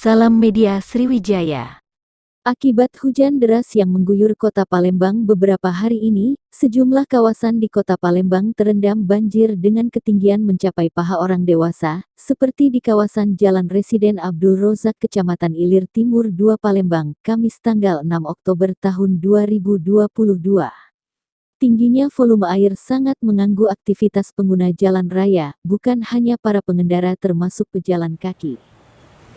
Salam Media Sriwijaya. Akibat hujan deras yang mengguyur kota Palembang beberapa hari ini, sejumlah kawasan di kota Palembang terendam banjir dengan ketinggian mencapai paha orang dewasa, seperti di kawasan Jalan Residen Abdul Rozak Kecamatan Ilir Timur 2 Palembang, Kamis tanggal 6 Oktober tahun 2022. Tingginya volume air sangat mengganggu aktivitas pengguna jalan raya, bukan hanya para pengendara termasuk pejalan kaki.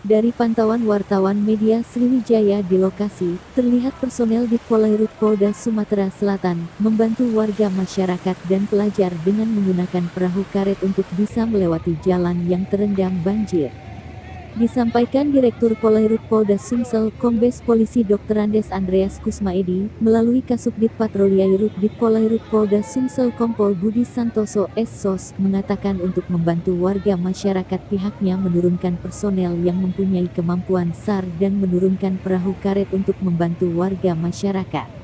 Dari pantauan wartawan media Sriwijaya di lokasi, terlihat personel di Polairut Polda Sumatera Selatan membantu warga masyarakat dan pelajar dengan menggunakan perahu karet untuk bisa melewati jalan yang terendam banjir. Disampaikan Direktur Polairut Polda Sumsel Kombes Polisi Dr. Andes Andreas Kusmaedi, melalui Kasubdit Patroli Airut di Polairut Polda Sumsel Kompol Budi Santoso S.Sos, mengatakan untuk membantu warga masyarakat pihaknya menurunkan personel yang mempunyai kemampuan SAR dan menurunkan perahu karet untuk membantu warga masyarakat.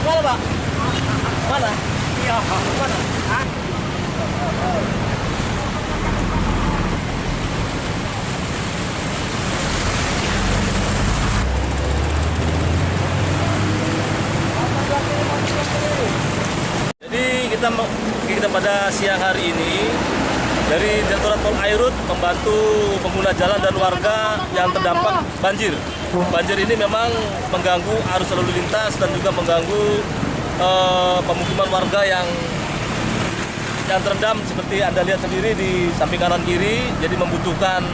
Mana, Pak? Mana? Iya, mana? Hah? Jadi kita pada siang hari ini dari Direktorat Polairut membantu pengguna jalan dan warga yang terdampak banjir. Banjir ini memang mengganggu arus lalu lintas dan juga mengganggu pemukiman warga yang terendam seperti Anda lihat sendiri di samping kanan kiri. Jadi membutuhkan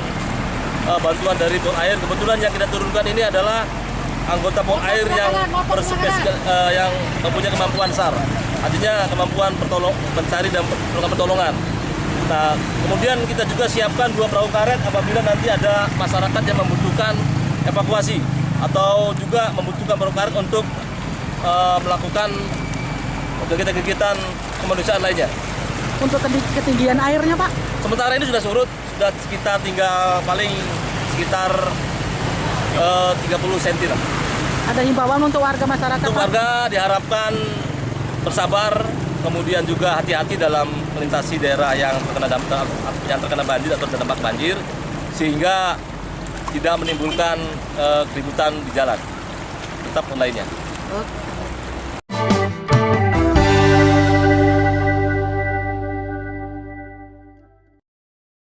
bantuan dari Polair. Kebetulan yang kita turunkan ini adalah anggota Polair yang yang mempunyai kemampuan SAR, artinya kemampuan mencari dan pertolongan. Nah, kemudian kita juga siapkan 2 perahu karet apabila nanti ada masyarakat yang membutuhkan evakuasi atau juga membutuhkan perahu karet untuk melakukan kegiatan-kegiatan kemanusiaan lainnya. Untuk ketinggian airnya, Pak? Sementara ini sudah surut, sudah sekitar tinggal paling sekitar 30 cm lah. Ada himbauan untuk warga masyarakat? Untuk warga diharapkan bersabar, kemudian juga hati-hati dalam melintasi daerah yang terkena banjir atau terdampak banjir, sehingga tidak menimbulkan keributan di jalan. Tetap lainnya.